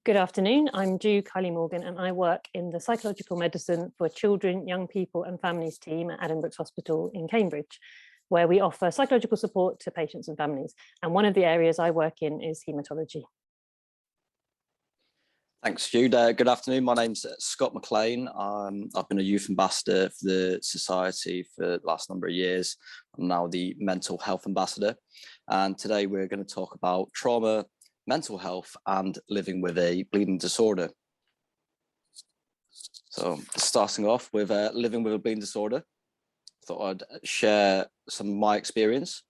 Good afternoon, I'm Jude Kiley-Morgan and I work in the Psychological Medicine for Children, Young People and Families team at Addenbrooke Hospital in Cambridge, where we offer psychological support to patients and families. And one of the areas I work in is haematology. Thanks, Jude. Good afternoon. My name's Scott McLean. I've been a youth ambassador for the Society for the last number of years. I'm now the mental health ambassador. And today we're going to talk about trauma, mental health and living with a bleeding disorder. So starting off with living with a bleeding disorder, I thought I'd share some of my experience.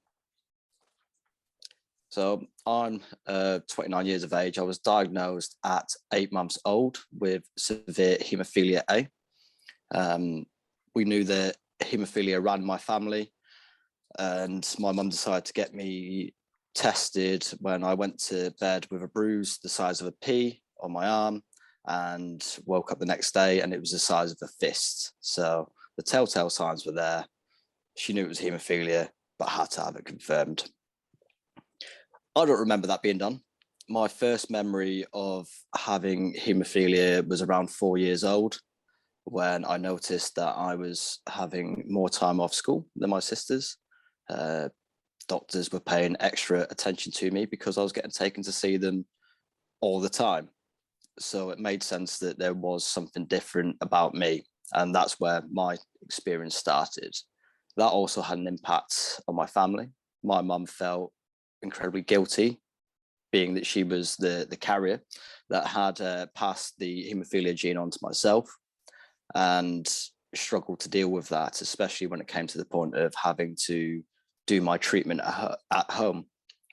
So I'm 29 years of age. I was diagnosed at 8 months old with severe haemophilia A. We knew that haemophilia ran my family, and my mum decided to get me tested when I went to bed with a bruise the size of a pea on my arm, and woke up the next day and it was the size of a fist. So the telltale signs were there. She knew it was haemophilia, but had to have it confirmed. I don't remember that being done. My first memory of having haemophilia was around 4 years old, when I noticed that I was having more time off school than my sisters. Doctors were paying extra attention to me because I was getting taken to see them all the time. So it made sense that there was something different about me. And that's where my experience started. That also had an impact on my family. My mum felt incredibly guilty, being that she was the carrier that had passed the haemophilia gene on to myself, and struggled to deal with that, especially when it came to the point of having to do my treatment at home.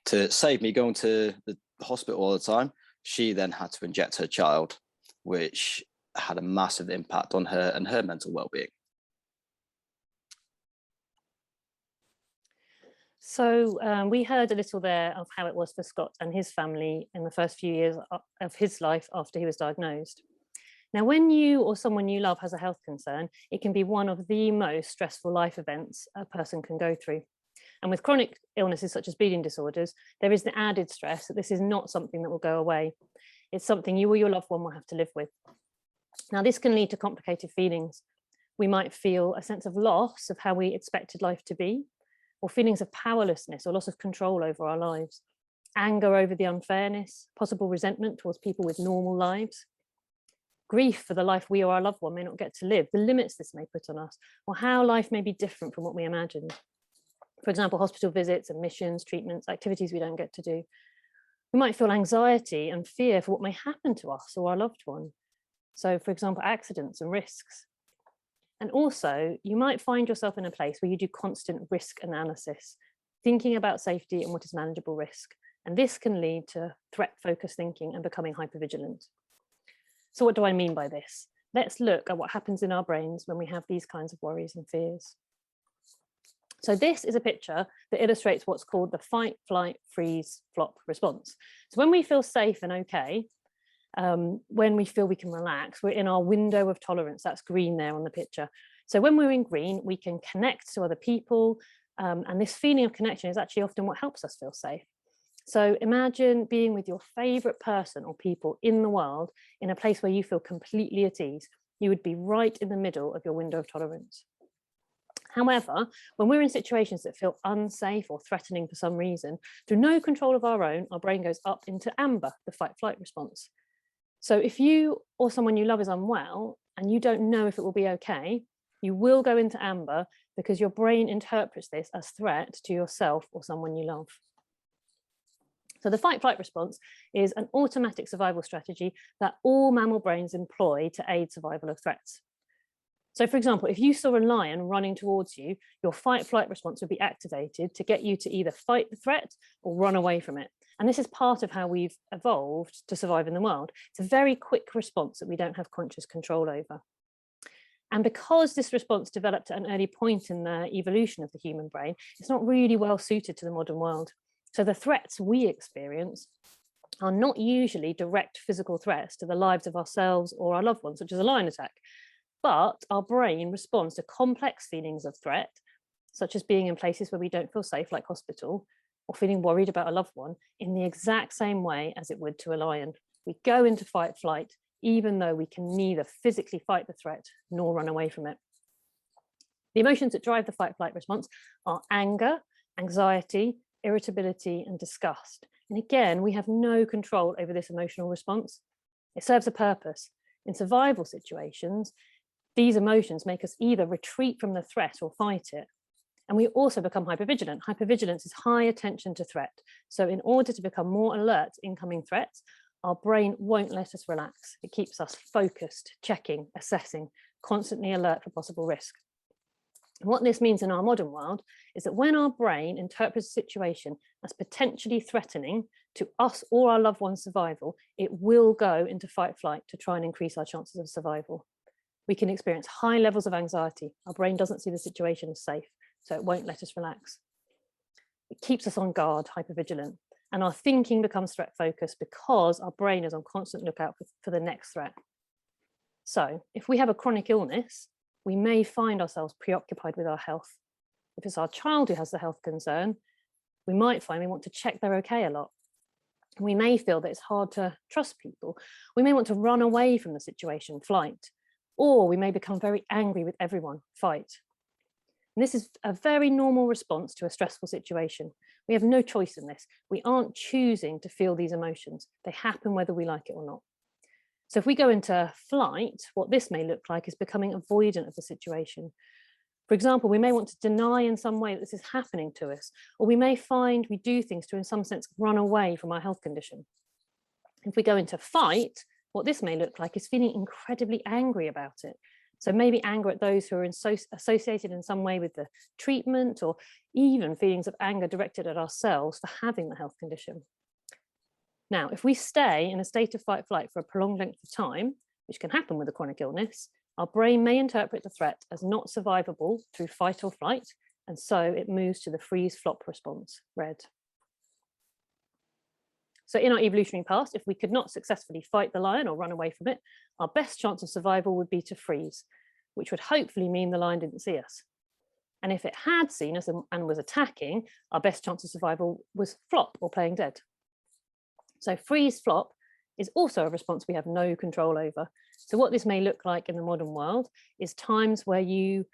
To save me going to the hospital all the time, she then had to inject her child, which had a massive impact on her and her mental well-being. So we heard a little there of how it was for Scott and his family in the first few years of his life after he was diagnosed. Now, when you or someone you love has a health concern, it can be one of the most stressful life events a person can go through. And with chronic illnesses such as bleeding disorders, there is the added stress that this is not something that will go away. It's something you or your loved one will have to live with. Now, this can lead to complicated feelings. We might feel a sense of loss of how we expected life to be, or feelings of powerlessness or loss of control over our lives, anger over the unfairness, possible resentment towards people with normal lives, grief for the life we or our loved one may not get to live, the limits this may put on us, or how life may be different from what we imagined. For example, hospital visits, admissions, treatments, activities we don't get to do. We might feel anxiety and fear for what may happen to us or our loved one. So, for example, accidents and risks. And also, you might find yourself in a place where you do constant risk analysis, thinking about safety and what is manageable risk. And this can lead to threat-focused thinking and becoming hypervigilant. So what do I mean by this? Let's look at what happens in our brains when we have these kinds of worries and fears. So this is a picture that illustrates what's called the fight, flight, freeze, flop response. So when we feel safe and okay, when we feel we can relax, we're in our window of tolerance. That's green there on the picture. So when we're in green, we can connect to other people. And this feeling of connection is actually often what helps us feel safe. So imagine being with your favorite person or people in the world in a place where you feel completely at ease. You would be right in the middle of your window of tolerance. However, when we're in situations that feel unsafe or threatening for some reason, through no control of our own, our brain goes up into amber, the fight-flight response. So if you or someone you love is unwell and you don't know if it will be okay, you will go into amber because your brain interprets this as threat to yourself or someone you love. So the fight-flight response is an automatic survival strategy that all mammal brains employ to aid survival of threats. So for example, if you saw a lion running towards you, your fight-flight response would be activated to get you to either fight the threat or run away from it. And this is part of how we've evolved to survive in the world. It's a very quick response that we don't have conscious control over. And because this response developed at an early point in the evolution of the human brain, it's not really well suited to the modern world. So the threats we experience are not usually direct physical threats to the lives of ourselves or our loved ones, such as a lion attack. But our brain responds to complex feelings of threat, such as being in places where we don't feel safe, like hospital, or feeling worried about a loved one, in the exact same way as it would to a lion. We go into fight flight, even though we can neither physically fight the threat nor run away from it. The emotions that drive the fight flight response are anger, anxiety, irritability, and disgust. And again, we have no control over this emotional response. It serves a purpose. In survival situations, these emotions make us either retreat from the threat or fight it. And we also become hypervigilant. Hypervigilance is high attention to threat. So in order to become more alert to incoming threats, our brain won't let us relax. It keeps us focused, checking, assessing, constantly alert for possible risk. And what this means in our modern world is that when our brain interprets a situation as potentially threatening to us or our loved one's survival, it will go into fight flight to try and increase our chances of survival. We can experience high levels of anxiety. Our brain doesn't see the situation as safe, so it won't let us relax. It keeps us on guard, hypervigilant, and our thinking becomes threat focused because our brain is on constant lookout for the next threat. So if we have a chronic illness, we may find ourselves preoccupied with our health. If it's our child who has the health concern, we might find we want to check they're okay a lot. We may feel that it's hard to trust people. We may want to run away from the situation, flight, or we may become very angry with everyone, fight. And this is a very normal response to a stressful situation. We have no choice in this. We aren't choosing to feel these emotions. They happen whether we like it or not. So if we go into flight, what this may look like is becoming avoidant of the situation. For example, we may want to deny in some way that this is happening to us, or we may find we do things to, in some sense, run away from our health condition. If we go into fight, what this may look like is feeling incredibly angry about it. So maybe anger at those who are associated in some way with the treatment, or even feelings of anger directed at ourselves for having the health condition. Now, if we stay in a state of fight flight for a prolonged length of time, which can happen with a chronic illness, our brain may interpret the threat as not survivable through fight or flight, and so it moves to the freeze-flop response, red. So in our evolutionary past, if we could not successfully fight the lion or run away from it, our best chance of survival would be to freeze, which would hopefully mean the lion didn't see us. And if it had seen us and was attacking, our best chance of survival was flop, or playing dead. So freeze flop is also a response we have no control over. So what this may look like in the modern world is times where you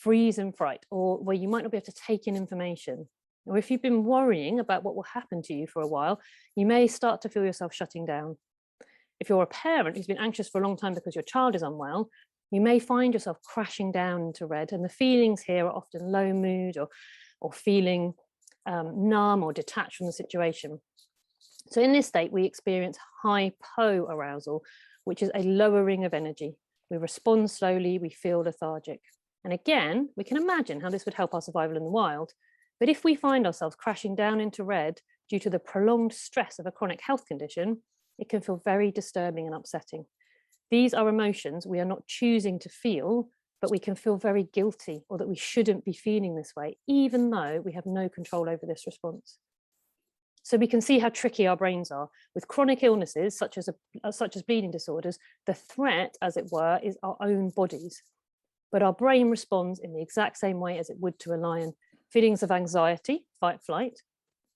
freeze in fright, or where you might not be able to take in information. Or if you've been worrying about what will happen to you for a while, you may start to feel yourself shutting down. If you're a parent who's been anxious for a long time because your child is unwell, you may find yourself crashing down into red. And the feelings here are often low mood, or feeling numb or detached from the situation. So in this state, we experience hypoarousal, which is a lowering of energy. We respond slowly, we feel lethargic. And again, we can imagine how this would help our survival in the wild. But if we find ourselves crashing down into red due to the prolonged stress of a chronic health condition, it can feel very disturbing and upsetting. These are emotions we are not choosing to feel, but we can feel very guilty, or that we shouldn't be feeling this way, even though we have no control over this response. So we can see how tricky our brains are. With chronic illnesses, such as bleeding disorders, the threat, as it were, is our own bodies. But our brain responds in the exact same way as it would to a lion. Feelings of anxiety, fight, flight,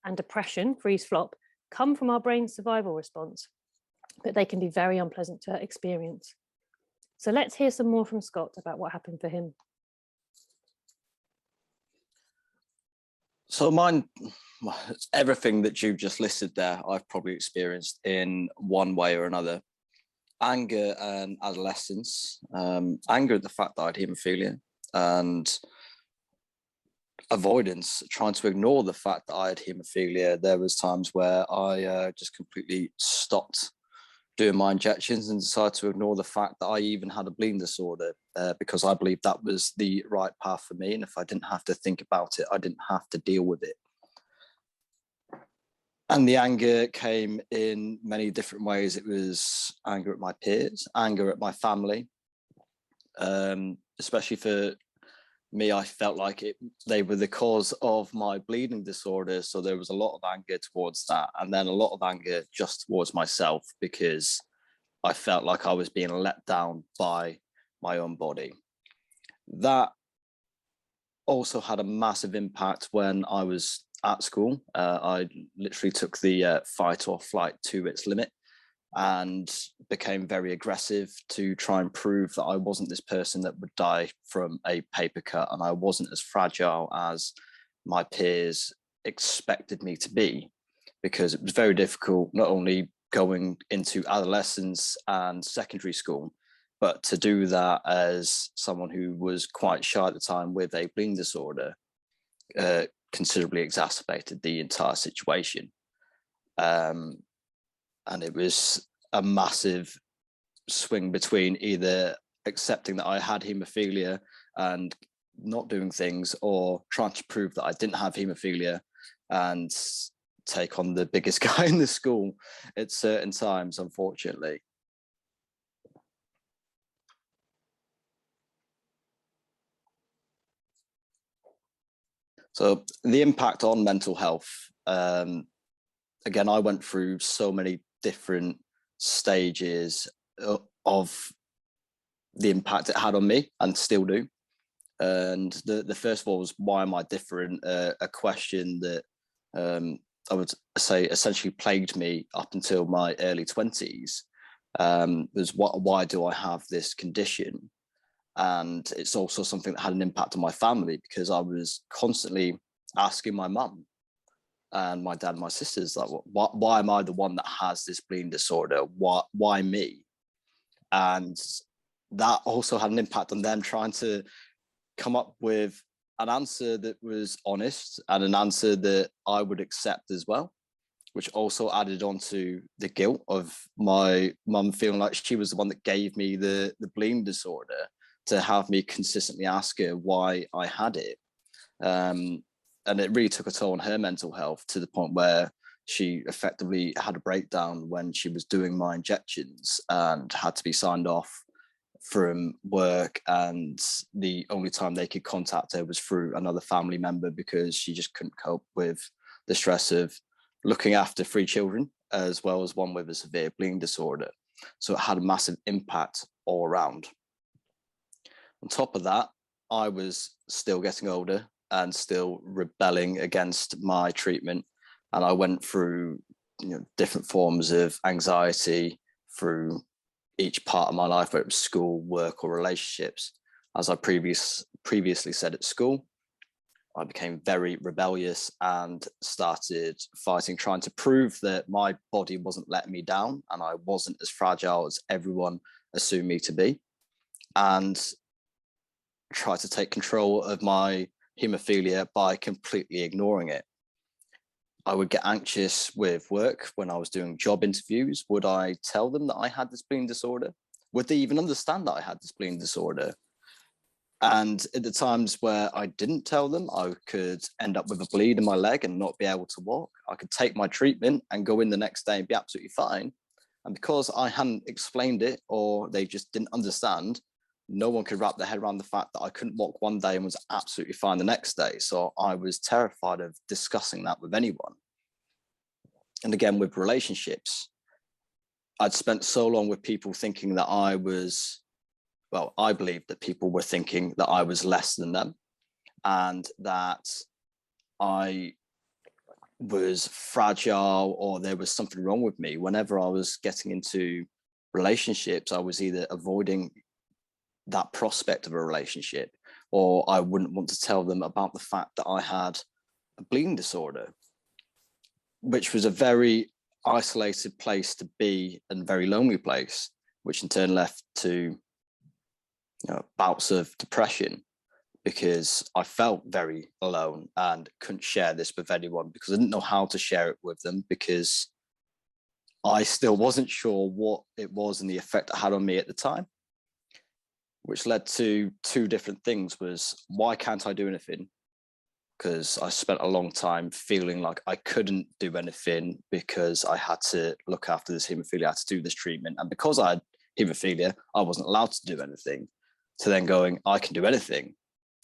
and depression, freeze, flop, come from our brain's survival response, but they can be very unpleasant to experience. So let's hear some more from Scott about what happened for him. So mine, everything that you've just listed there, I've probably experienced in one way or another. Anger and adolescence, anger at the fact that I had haemophilia, and avoidance, trying to ignore the fact that I had haemophilia. There was times where I just completely stopped doing my injections and decided to ignore the fact that I even had a bleeding disorder, because I believed that was the right path for me. And if I didn't have to think about it, I didn't have to deal with it. And the anger came in many different ways. It was anger at my peers, anger at my family, especially for me. I felt like they were the cause of my bleeding disorder. So there was a lot of anger towards that. And then a lot of anger just towards myself, because I felt like I was being let down by my own body. That also had a massive impact when I was at school. I literally took the fight or flight to its limit. and became very aggressive to try and prove that I wasn't this person that would die from a paper cut, and I wasn't as fragile as my peers expected me to be, because it was very difficult, not only going into adolescence and secondary school, but to do that as someone who was quite shy at the time with a bleeding disorder considerably exacerbated the entire situation. And it was a massive swing between either accepting that I had haemophilia and not doing things, or trying to prove that I didn't have haemophilia and take on the biggest guy in the school at certain times, unfortunately. So the impact on mental health, again, I went through so many different stages of the impact it had on me, and still do. And the first of all was, why am I different? A question that I would say essentially plagued me up until my early 20s. Was why do I have this condition? And it's also something that had an impact on my family, because I was constantly asking my mum and my dad and my sisters, like, why am I the one that has this bleeding disorder? Why me? And that also had an impact on them trying to come up with an answer that was honest and an answer that I would accept as well, which also added on to the guilt of my mum feeling like she was the one that gave me the bleeding disorder, to have me consistently ask her why I had it. And it really took a toll on her mental health, to the point where she effectively had a breakdown when she was doing my injections and had to be signed off from work, and the only time they could contact her was through another family member, because she just couldn't cope with the stress of looking after 3 children, as well as one with a severe bleeding disorder. So it had a massive impact all around. On top of that, I was still getting older and still rebelling against my treatment, and I went through different forms of anxiety through each part of my life, whether it was school, work, or relationships. As I previously said, at school, I became very rebellious and started fighting, trying to prove that my body wasn't letting me down and I wasn't as fragile as everyone assumed me to be, and tried to take control of my haemophilia by completely ignoring it. I would get anxious with work when I was doing job interviews. Would I tell them that I had this bleeding disorder? Would they even understand that I had this bleeding disorder? And at the times where I didn't tell them, I could end up with a bleed in my leg and not be able to walk. I could take my treatment and go in the next day and be absolutely fine. And because I hadn't explained it, or they just didn't understand, no one could wrap their head around the fact that I couldn't walk one day and was absolutely fine the next day. So I was terrified of discussing that with anyone. And again, with relationships, I'd spent so long with people thinking that I believed that people were thinking that I was less than them, and that I was fragile, or there was something wrong with me. Whenever I was getting into relationships, I was either avoiding that prospect of a relationship, or I wouldn't want to tell them about the fact that I had a bleeding disorder, which was a very isolated place to be, and very lonely place, which in turn left to bouts of depression, because I felt very alone and couldn't share this with anyone, because I didn't know how to share it with them, because I still wasn't sure what it was and the effect it had on me at the time, which led to 2 different things. Was, why can't I do anything? Because I spent a long time feeling like I couldn't do anything, because I had to look after this haemophilia, I had to do this treatment. And because I had haemophilia, I wasn't allowed to do anything. To then going, I can do anything,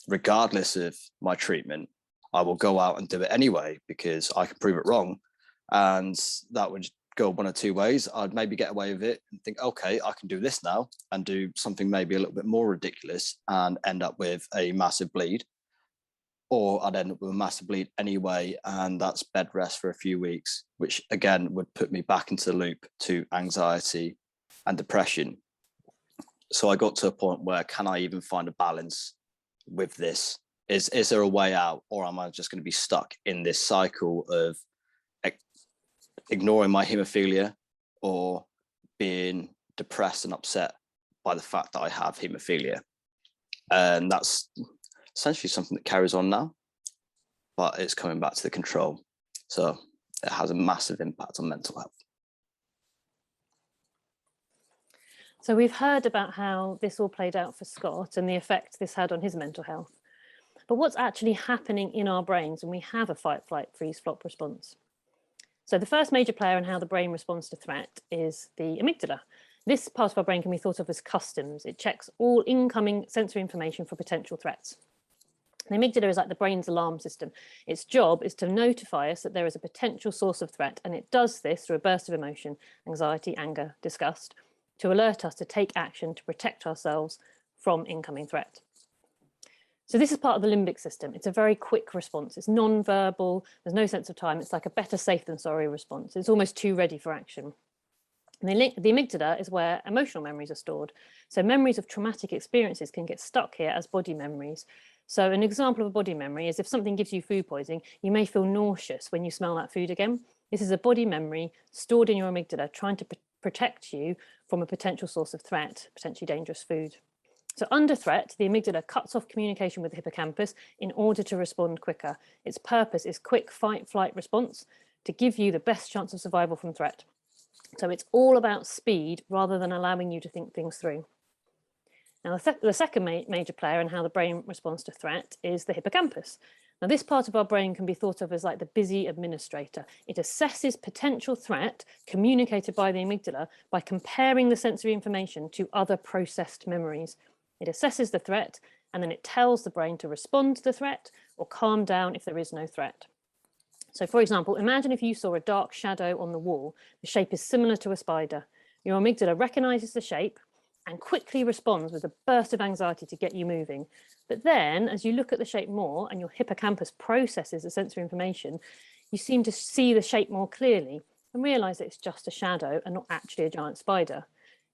regardless of my treatment. I will go out and do it anyway, because I can prove it wrong. And that would go one of 2 ways. I'd maybe get away with it and think, okay, I can do this now, and do something maybe a little bit more ridiculous and end up with a massive bleed. or I'd end up with a massive bleed anyway, and that's bed rest for a few weeks, which again would put me back into the loop to anxiety and depression. So I got to a point where, can I even find a balance with this? Is there a way out, or am I just going to be stuck in this cycle of ignoring my haemophilia or being depressed and upset by the fact that I have haemophilia? And that's essentially something that carries on now, but it's coming back to the control. So it has a massive impact on mental health. So we've heard about how this all played out for Scott and the effect this had on his mental health. But what's actually happening in our brains when we have a fight, flight, freeze, flop response? So the first major player in how the brain responds to threat is the amygdala. This part of our brain can be thought of as customs. It checks all incoming sensory information for potential threats. The amygdala is like the brain's alarm system. Its job is to notify us that there is a potential source of threat, and it does this through a burst of emotion, anxiety, anger, disgust, to alert us to take action to protect ourselves from incoming threat. So this is part of the limbic system. It's a very quick response. It's non-verbal. There's no sense of time. It's like a better safe than sorry response. It's almost too ready for action. And the amygdala is where emotional memories are stored. So memories of traumatic experiences can get stuck here as body memories. So an example of a body memory is if something gives you food poisoning, you may feel nauseous when you smell that food again. This is a body memory stored in your amygdala trying to protect you from a potential source of threat, potentially dangerous food. So under threat, the amygdala cuts off communication with the hippocampus in order to respond quicker. Its purpose is quick fight, flight response to give you the best chance of survival from threat. So it's all about speed rather than allowing you to think things through. Now, the second major player in how the brain responds to threat is the hippocampus. Now, this part of our brain can be thought of as like the busy administrator. It assesses potential threat communicated by the amygdala by comparing the sensory information to other processed memories. It assesses the threat, and then it tells the brain to respond to the threat or calm down if there is no threat. So for example, imagine if you saw a dark shadow on the wall. The shape is similar to a spider. Your amygdala recognizes the shape and quickly responds with a burst of anxiety to get you moving. But then, as you look at the shape more and your hippocampus processes the sensory information, you seem to see the shape more clearly and realize that it's just a shadow and not actually a giant spider.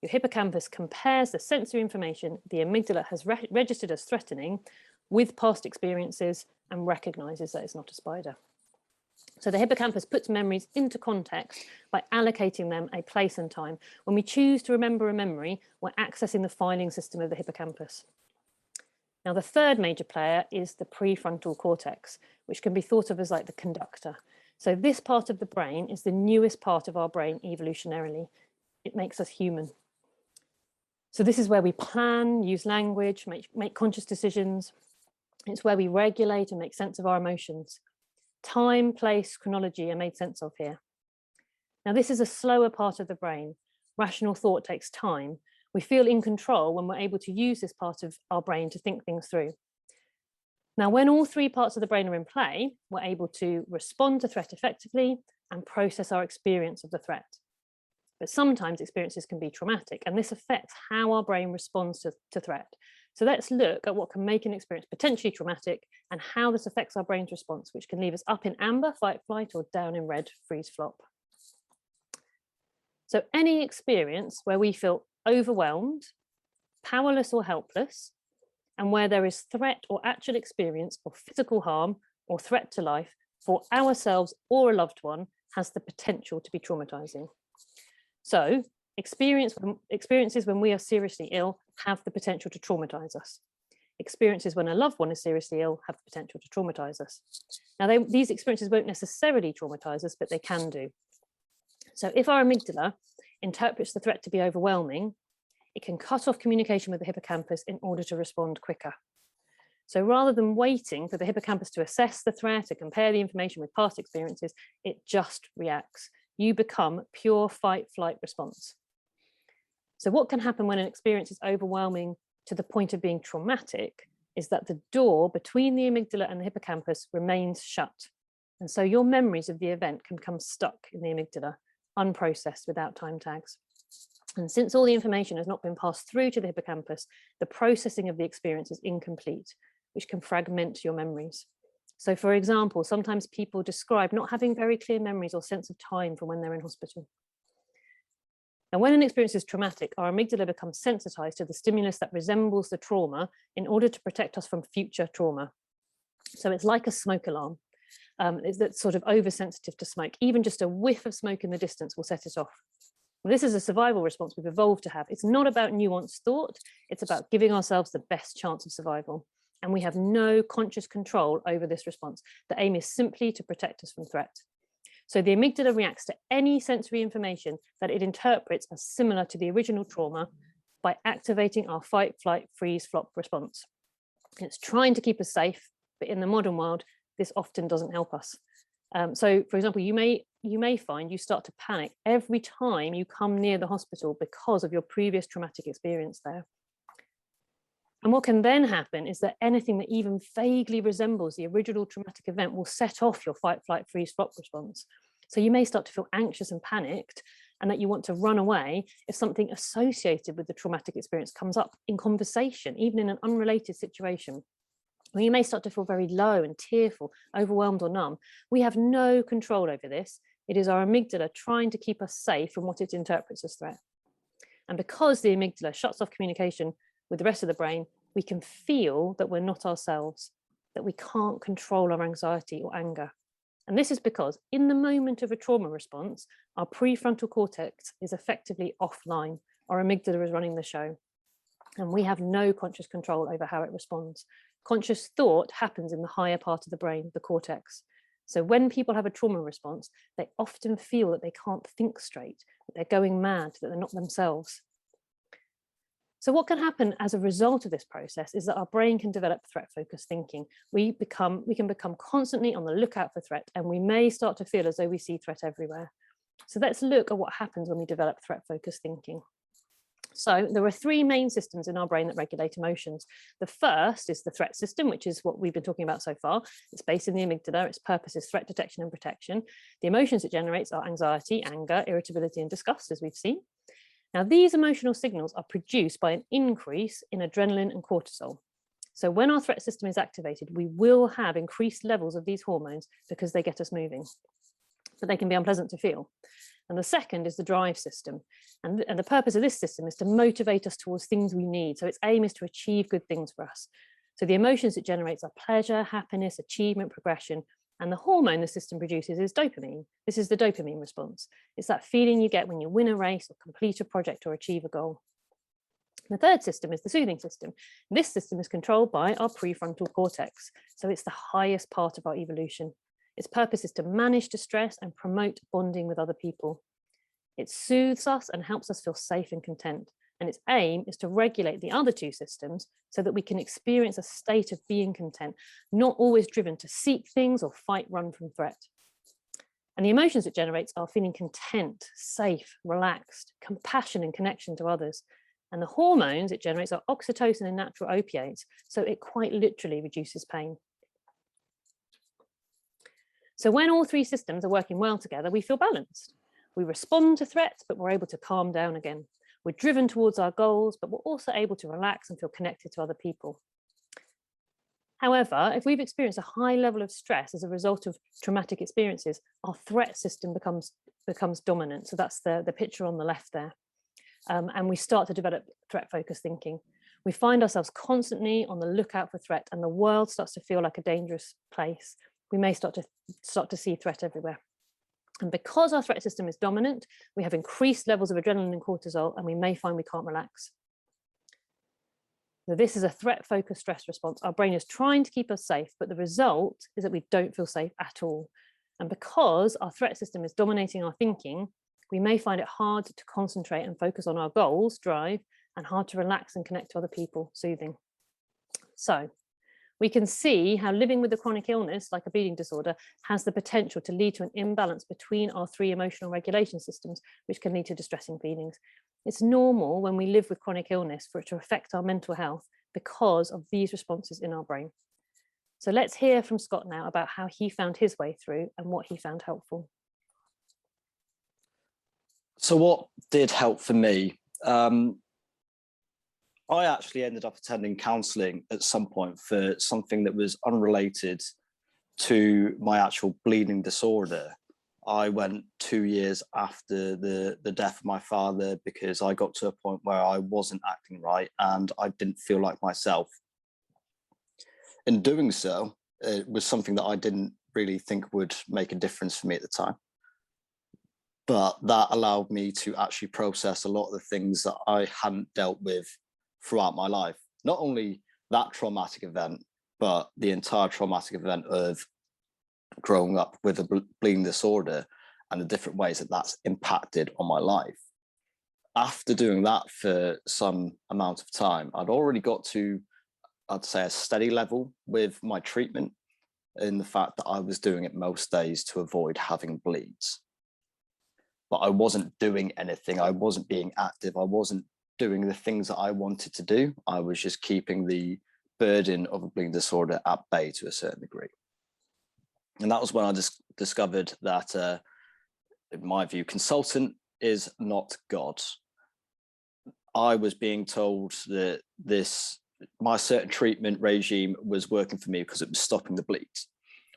Your hippocampus compares the sensory information the amygdala has registered as threatening with past experiences and recognizes that it's not a spider. So the hippocampus puts memories into context by allocating them a place and time. When we choose to remember a memory, we're accessing the filing system of the hippocampus. Now, the third major player is the prefrontal cortex, which can be thought of as like the conductor. So this part of the brain is the newest part of our brain evolutionarily. It makes us human. So this is where we plan, use language, make conscious decisions. It's where we regulate and make sense of our emotions. Time, place, chronology are made sense of here. Now, this is a slower part of the brain. Rational thought takes time. We feel in control when we're able to use this part of our brain to think things through. Now, when all three parts of the brain are in play, we're able to respond to threat effectively and process our experience of the threat. But sometimes experiences can be traumatic, and this affects how our brain responds to threat. So let's look at what can make an experience potentially traumatic and how this affects our brain's response, which can leave us up in amber, fight, flight, or down in red, freeze, flop. So any experience where we feel overwhelmed, powerless or helpless, and where there is threat or actual experience of physical harm or threat to life for ourselves or a loved one has the potential to be traumatizing. So experiences when we are seriously ill have the potential to traumatize us. Experiences when a loved one is seriously ill have the potential to traumatize us. Now, these experiences won't necessarily traumatize us, but they can do. So if our amygdala interprets the threat to be overwhelming, it can cut off communication with the hippocampus in order to respond quicker. So rather than waiting for the hippocampus to assess the threat or compare the information with past experiences, it just reacts. You become pure fight, flight response. So what can happen when an experience is overwhelming to the point of being traumatic is that the door between the amygdala and the hippocampus remains shut. And so your memories of the event can become stuck in the amygdala, unprocessed without time tags. And since all the information has not been passed through to the hippocampus, the processing of the experience is incomplete, which can fragment your memories. So for example, sometimes people describe not having very clear memories or sense of time from when they're in hospital. And when an experience is traumatic, our amygdala becomes sensitized to the stimulus that resembles the trauma in order to protect us from future trauma. So it's like a smoke alarm. That's sort of oversensitive to smoke. Even just a whiff of smoke in the distance will set it off. This is a survival response we've evolved to have. It's not about nuanced thought. It's about giving ourselves the best chance of survival. And we have no conscious control over this response. The aim is simply to protect us from threat. So the amygdala reacts to any sensory information that it interprets as similar to the original trauma by activating our fight, flight, freeze, flop response. It's trying to keep us safe, but in the modern world, this often doesn't help us. So, for example, you may find you start to panic every time you come near the hospital because of your previous traumatic experience there. And what can then happen is that anything that even vaguely resembles the original traumatic event will set off your fight, flight, freeze, flop response. So you may start to feel anxious and panicked, and that you want to run away if something associated with the traumatic experience comes up in conversation, even in an unrelated situation. Or you may start to feel very low and tearful, overwhelmed or numb. We have no control over this. It is our amygdala trying to keep us safe from what it interprets as threat. And because the amygdala shuts off communication with the rest of the brain, we can feel that we're not ourselves, that we can't control our anxiety or anger. And this is because in the moment of a trauma response, our prefrontal cortex is effectively offline. Our amygdala is running the show, and we have no conscious control over how it responds. Conscious thought happens in the higher part of the brain, the cortex. So when people have a trauma response, they often feel that they can't think straight, that they're going mad, that they're not themselves. So what can happen as a result of this process is that our brain can develop threat-focused thinking. We can become constantly on the lookout for threat, and we may start to feel as though we see threat everywhere. So let's look at what happens when we develop threat-focused thinking. So there are three main systems in our brain that regulate emotions. The first is the threat system, which is what we've been talking about so far. It's based in the amygdala. Its purpose is threat detection and protection. The emotions it generates are anxiety, anger, irritability, and disgust, as we've seen. Now, these emotional signals are produced by an increase in adrenaline and cortisol. So when our threat system is activated, we will have increased levels of these hormones because they get us moving, but they can be unpleasant to feel. And the second is the drive system. And the purpose of this system is to motivate us towards things we need. So its aim is to achieve good things for us. So the emotions it generates are pleasure, happiness, achievement, progression. And the hormone the system produces is dopamine. This is the dopamine response. It's that feeling you get when you win a race or complete a project or achieve a goal. The third system is the soothing system. This system is controlled by our prefrontal cortex. So it's the highest part of our evolution. Its purpose is to manage distress and promote bonding with other people. It soothes us and helps us feel safe and content. And its aim is to regulate the other two systems so that we can experience a state of being content, not always driven to seek things or fight, run from threat. And the emotions it generates are feeling content, safe, relaxed, compassion and connection to others. And the hormones it generates are oxytocin and natural opiates, so it quite literally reduces pain. So when all three systems are working well together, we feel balanced. We respond to threats, but we're able to calm down again. We're driven towards our goals, but we're also able to relax and feel connected to other people. However, if we've experienced a high level of stress as a result of traumatic experiences, our threat system becomes dominant. So that's the picture on the left there. And we start to develop threat-focused thinking. We find ourselves constantly on the lookout for threat, and the world starts to feel like a dangerous place. We may start to see threat everywhere. And because our threat system is dominant, we have increased levels of adrenaline and cortisol, and we may find we can't relax. So this is a threat-focused stress response. Our brain is trying to keep us safe, but the result is that we don't feel safe at all. And because our threat system is dominating our thinking, we may find it hard to concentrate and focus on our goals, drive, and hard to relax and connect to other people, soothing. So we can see how living with a chronic illness, like a bleeding disorder, has the potential to lead to an imbalance between our three emotional regulation systems, which can lead to distressing feelings. It's normal when we live with chronic illness for it to affect our mental health because of these responses in our brain. So let's hear from Scott now about how he found his way through and what he found helpful. So what did help for me? I actually ended up attending counselling at some point for something that was unrelated to my actual bleeding disorder, I went 2 years after the death of my father, because I got to a point where I wasn't acting right and I didn't feel like myself. In doing so, it was something that I didn't really think would make a difference for me at the time. But that allowed me to actually process a lot of the things that I hadn't dealt with throughout my life. Not only that traumatic event, but the entire traumatic event of growing up with a bleeding disorder and the different ways that that's impacted on my life. After doing that for some amount of time, I'd already got to, I'd say, a steady level with my treatment, in the fact that I was doing it most days to avoid having bleeds. But I wasn't doing anything. I wasn't being active. I wasn't doing the things that I wanted to do. I was just keeping the burden of a bleeding disorder at bay to a certain degree. And that was when I just discovered that, in my view, consultant is not God. I was being told that my certain treatment regime was working for me because it was stopping the bleeds,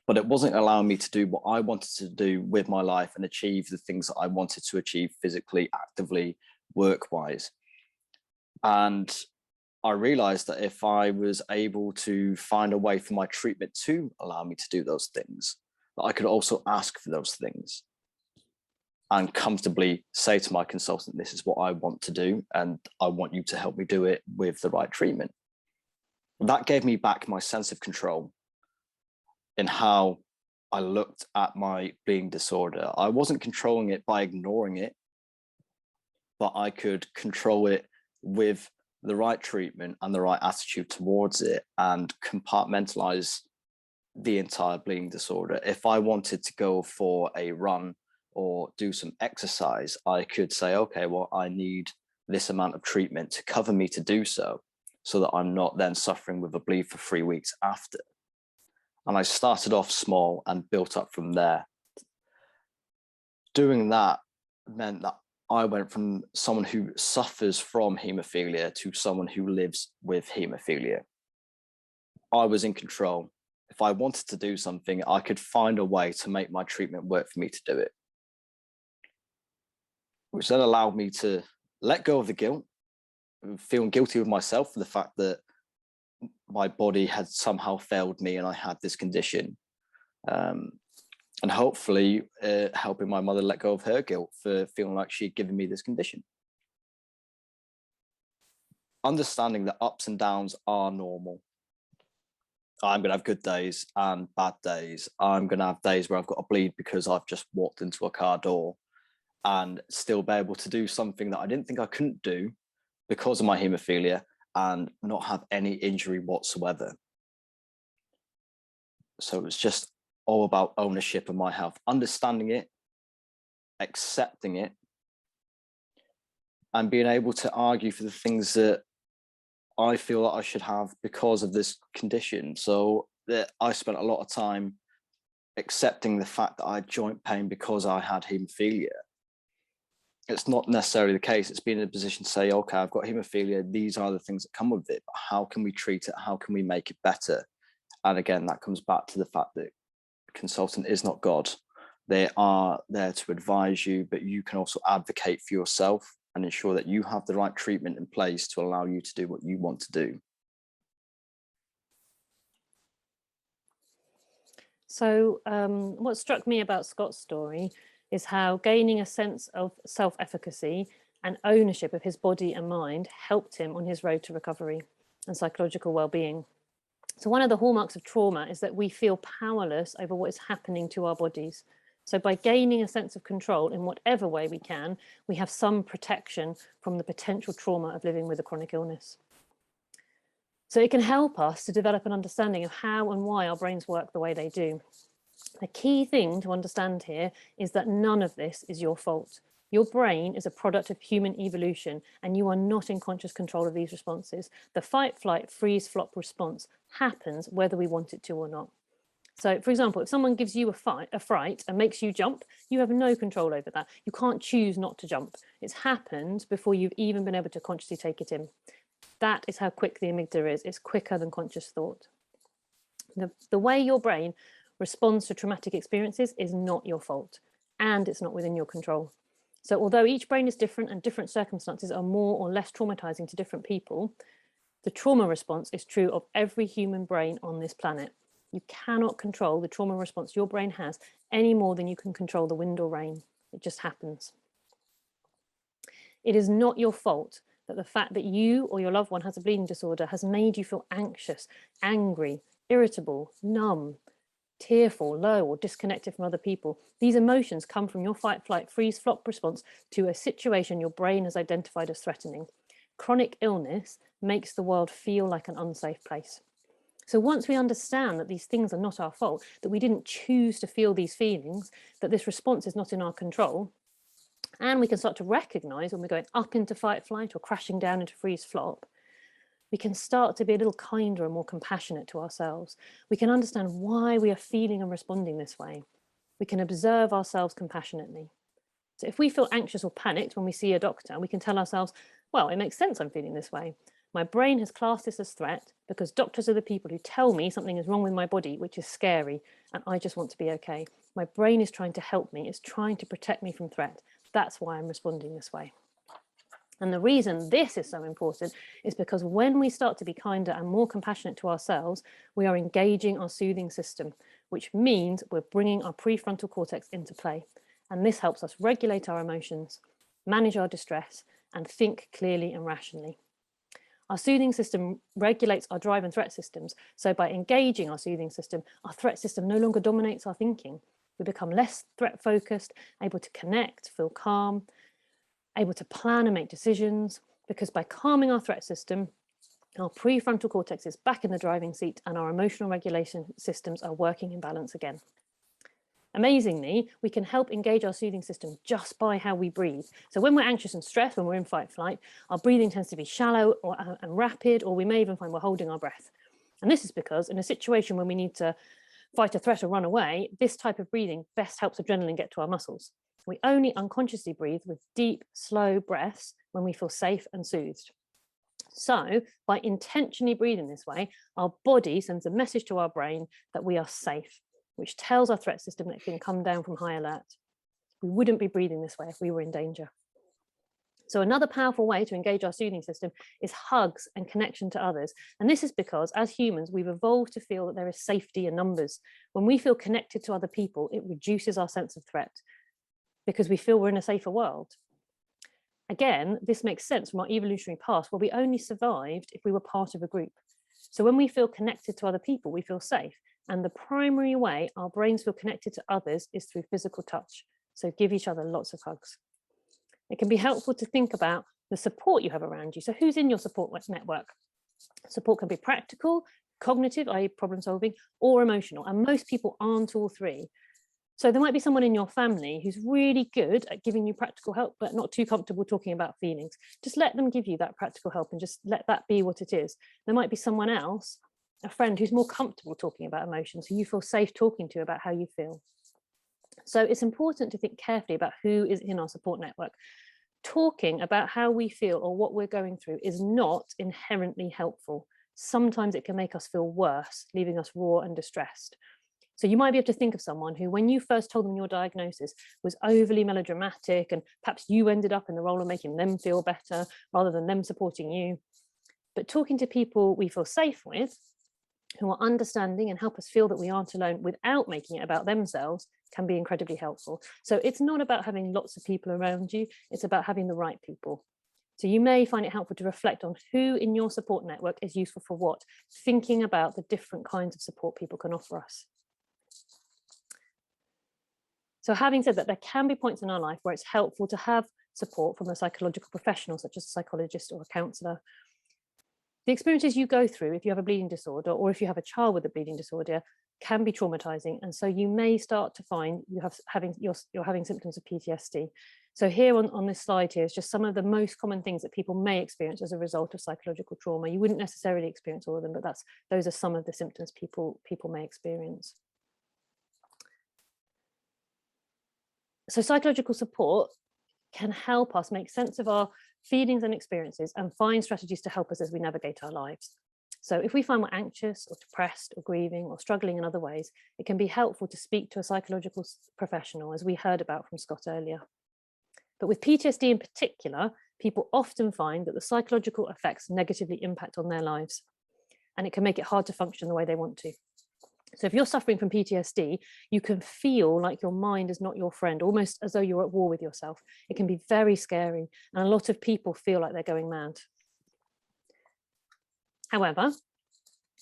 but it wasn't allowing me to do what I wanted to do with my life and achieve the things that I wanted to achieve physically, actively, work-wise. And I realized that if I was able to find a way for my treatment to allow me to do those things, that I could also ask for those things and comfortably say to my consultant, this is what I want to do, and I want you to help me do it with the right treatment. That gave me back my sense of control in how I looked at my bleeding disorder. I wasn't controlling it by ignoring it, but I could control it with the right treatment and the right attitude towards it, and compartmentalize the entire bleeding disorder. If I wanted to go for a run or do some exercise, I could say, okay, well, I need this amount of treatment to cover me to do so that I'm not then suffering with a bleed for 3 weeks after. And I started off small and built up from there. Doing that meant that I went from someone who suffers from haemophilia to someone who lives with haemophilia. I was in control. If I wanted to do something, I could find a way to make my treatment work for me to do it, which then allowed me to let go of the guilt, feeling guilty with myself for the fact that my body had somehow failed me and I had this condition. And hopefully helping my mother let go of her guilt for feeling like she'd given me this condition. Understanding that ups and downs are normal. I'm going to have good days and bad days. I'm going to have days where I've got a bleed because I've just walked into a car door, and still be able to do something that I didn't think I couldn't do because of my haemophilia and not have any injury whatsoever. So it's just all about ownership of my health, understanding it, accepting it, and being able to argue for the things that I feel that I should have because of this condition. So that I spent a lot of time accepting the fact that I had joint pain because I had haemophilia. It's not necessarily the case. It's being in a position to say, okay, I've got haemophilia. These are the things that come with it. But how can we treat it? How can we make it better? And again, that comes back to the fact that consultant is not God. They are there to advise you, but you can also advocate for yourself and ensure that you have the right treatment in place to allow you to do what you want to do. So what struck me about Scott's story is how gaining a sense of self-efficacy and ownership of his body and mind helped him on his road to recovery and psychological well-being. So one of the hallmarks of trauma is that we feel powerless over what is happening to our bodies. So by gaining a sense of control in whatever way we can, we have some protection from the potential trauma of living with a chronic illness. So it can help us to develop an understanding of how and why our brains work the way they do. The key thing to understand here is that none of this is your fault. Your brain is a product of human evolution, and you are not in conscious control of these responses. The fight, flight, freeze, flop response happens whether we want it to or not. So, for example, if someone gives you a fright and makes you jump, you have no control over that. You can't choose not to jump. It's happened before you've even been able to consciously take it in. That is how quick the amygdala is. It's quicker than conscious thought. The way your brain responds to traumatic experiences is not your fault, and it's not within your control. So although each brain is different and different circumstances are more or less traumatizing to different people, the trauma response is true of every human brain on this planet. You cannot control the trauma response your brain has any more than you can control the wind or rain. It just happens. It is not your fault that the fact that you or your loved one has a bleeding disorder has made you feel anxious, angry, irritable, numb, tearful, low, or disconnected from other people. These emotions come from your fight, flight, freeze, flop response to a situation your brain has identified as threatening. Chronic illness makes the world feel like an unsafe place. So once we understand that these things are not our fault, that we didn't choose to feel these feelings, that this response is not in our control, and we can start to recognize when we're going up into fight, flight or crashing down into freeze, flop, we can start to be a little kinder and more compassionate to ourselves. We can understand why we are feeling and responding this way. We can observe ourselves compassionately. So if we feel anxious or panicked when we see a doctor, we can tell ourselves, well, it makes sense I'm feeling this way. My brain has classed this as threat because doctors are the people who tell me something is wrong with my body, which is scary, and I just want to be okay. My brain is trying to help me, it's trying to protect me from threat. That's why I'm responding this way. And the reason this is so important is because when we start to be kinder and more compassionate to ourselves, we are engaging our soothing system, which means we're bringing our prefrontal cortex into play. And this helps us regulate our emotions, manage our distress, and think clearly and rationally. Our soothing system regulates our drive and threat systems. So by engaging our soothing system, our threat system no longer dominates our thinking. We become less threat focused, able to connect, feel calm, able to plan and make decisions, because by calming our threat system, our prefrontal cortex is back in the driving seat and our emotional regulation systems are working in balance again. Amazingly, we can help engage our soothing system just by how we breathe. So when we're anxious and stressed, when we're in fight flight, our breathing tends to be shallow and rapid, or we may even find we're holding our breath. And this is because in a situation when we need to fight a threat or run away, this type of breathing best helps adrenaline get to our muscles. We only unconsciously breathe with deep, slow breaths when we feel safe and soothed. So by intentionally breathing this way, our body sends a message to our brain that we are safe, which tells our threat system that it can come down from high alert. We wouldn't be breathing this way if we were in danger. So another powerful way to engage our soothing system is hugs and connection to others. And this is because as humans, we've evolved to feel that there is safety in numbers. When we feel connected to other people, it reduces our sense of threat because we feel we're in a safer world. Again, this makes sense from our evolutionary past where we only survived if we were part of a group. So when we feel connected to other people, we feel safe. And the primary way our brains feel connected to others is through physical touch. So give each other lots of hugs. It can be helpful to think about the support you have around you. So who's in your support network? Support can be practical, cognitive, i.e. problem solving, or emotional. And most people aren't all three. So there might be someone in your family who's really good at giving you practical help, but not too comfortable talking about feelings. Just let them give you that practical help and just let that be what it is. There might be someone else, a friend who's more comfortable talking about emotions, who you feel safe talking to about how you feel. So it's important to think carefully about who is in our support network. Talking about how we feel or what we're going through is not inherently helpful. Sometimes it can make us feel worse, leaving us raw and distressed. So you might be able to think of someone who, when you first told them your diagnosis, was overly melodramatic, and perhaps you ended up in the role of making them feel better rather than them supporting you. But talking to people we feel safe with, who are understanding and help us feel that we aren't alone without making it about themselves, can be incredibly helpful. So it's not about having lots of people around you, it's about having the right people. So you may find it helpful to reflect on who in your support network is useful for what, thinking about the different kinds of support people can offer us. So having said that, there can be points in our life where it's helpful to have support from a psychological professional, such as a psychologist or a counsellor. The experiences you go through if you have a bleeding disorder or if you have a child with a bleeding disorder can be traumatizing. And so you may start to find you're having symptoms of PTSD. So here on this slide here is just some of the most common things that people may experience as a result of psychological trauma. You wouldn't necessarily experience all of them, but those are some of the symptoms people may experience. So psychological support can help us make sense of our feelings and experiences and find strategies to help us as we navigate our lives. So if we find we're anxious or depressed or grieving or struggling in other ways, it can be helpful to speak to a psychological professional, as we heard about from Scott earlier. But with PTSD in particular, people often find that the psychological effects negatively impact on their lives, and it can make it hard to function the way they want to. So if you're suffering from PTSD, you can feel like your mind is not your friend, almost as though you're at war with yourself. It can be very scary, and a lot of people feel like they're going mad. However,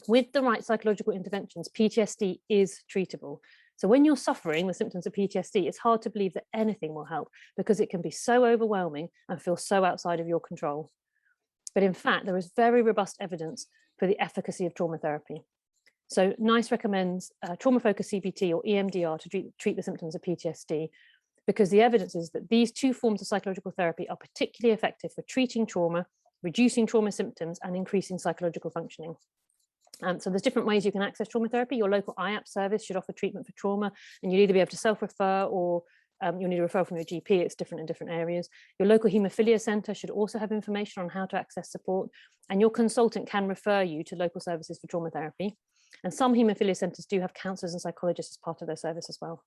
with the right psychological interventions, PTSD is treatable. So when you're suffering the symptoms of PTSD, it's hard to believe that anything will help, because it can be so overwhelming and feel so outside of your control. But in fact, there is very robust evidence for the efficacy of trauma therapy. So NICE recommends trauma-focused CBT or EMDR to treat the symptoms of PTSD, because the evidence is that these two forms of psychological therapy are particularly effective for treating trauma, reducing trauma symptoms, and increasing psychological functioning. So there's different ways you can access trauma therapy. Your local IAP service should offer treatment for trauma, and you'll either be able to self-refer or you'll need a referral from your GP. It's different in different areas. Your local haemophilia centre should also have information on how to access support, and your consultant can refer you to local services for trauma therapy. And some haemophilia centres do have counsellors and psychologists as part of their service as well.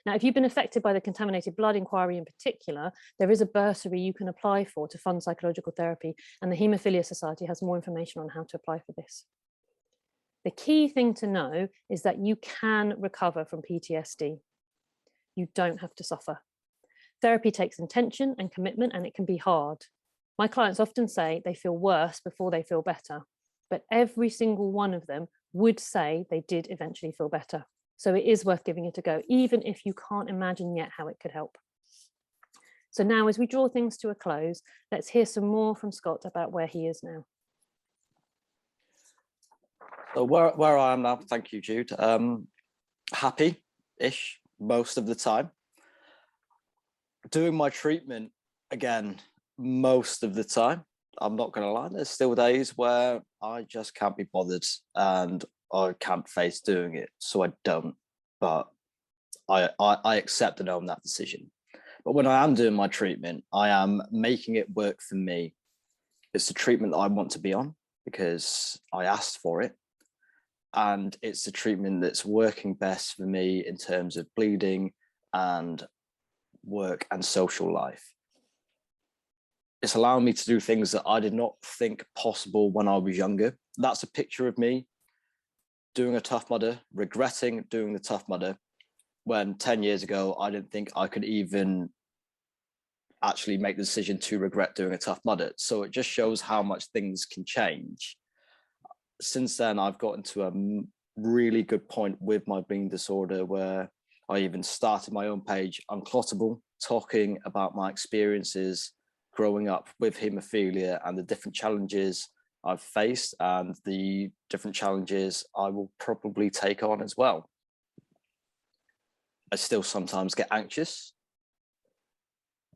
Now, if you've been affected by the contaminated blood inquiry in particular, there is a bursary you can apply for to fund psychological therapy, and the Haemophilia Society has more information on how to apply for this. The key thing to know is that you can recover from PTSD. You don't have to suffer. Therapy takes intention and commitment, and it can be hard. My clients often say they feel worse before they feel better, but every single one of them would say they did eventually feel better. So it is worth giving it a go, even if you can't imagine yet how it could help. So now, as we draw things to a close, let's hear some more from Scott about where he is now. So where I am now, thank you, Jude. Happy-ish most of the time. Doing my treatment, again, most of the time. I'm not going to lie, there's still days where I just can't be bothered and I can't face doing it, so I don't. But I accept and own that decision. But when I am doing my treatment, I am making it work for me. It's the treatment that I want to be on because I asked for it. And it's the treatment that's working best for me in terms of bleeding and work and social life. It's allowing me to do things that I did not think possible when I was younger. That's a picture of me doing a Tough Mudder, regretting doing the Tough Mudder, when 10 years ago, I didn't think I could even actually make the decision to regret doing a Tough Mudder. So it just shows how much things can change. Since then, I've gotten to a really good point with my bleeding disorder where I even started my own page, Unclottable, talking about my experiences growing up with haemophilia and the different challenges I've faced and the different challenges I will probably take on as well. I still sometimes get anxious,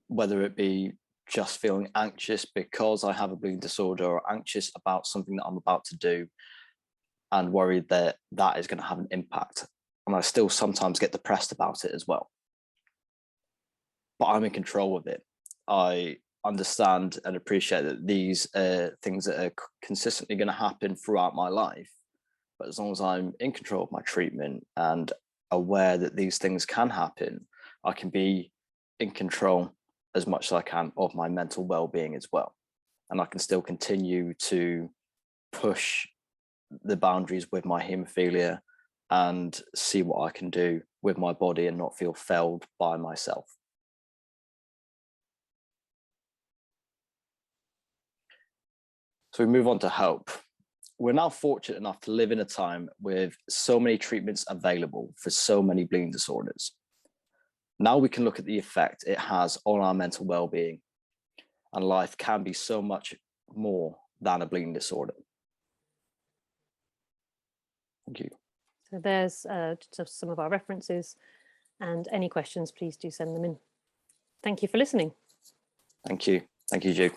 whether it be just feeling anxious because I have a bleeding disorder or anxious about something that I'm about to do and worried that that is going to have an impact. And I still sometimes get depressed about it as well. But I'm in control of it. I understand and appreciate that these things that are consistently going to happen throughout my life. But as long as I'm in control of my treatment and aware that these things can happen, I can be in control as much as I can of my mental well-being as well. And I can still continue to push the boundaries with my haemophilia and see what I can do with my body and not feel failed by myself. So we move on to hope. We're now fortunate enough to live in a time with so many treatments available for so many bleeding disorders. Now we can look at the effect it has on our mental well-being, and life can be so much more than a bleeding disorder. Thank you. So there's just some of our references, and any questions, please do send them in. Thank you for listening. Thank you. Thank you, Jude.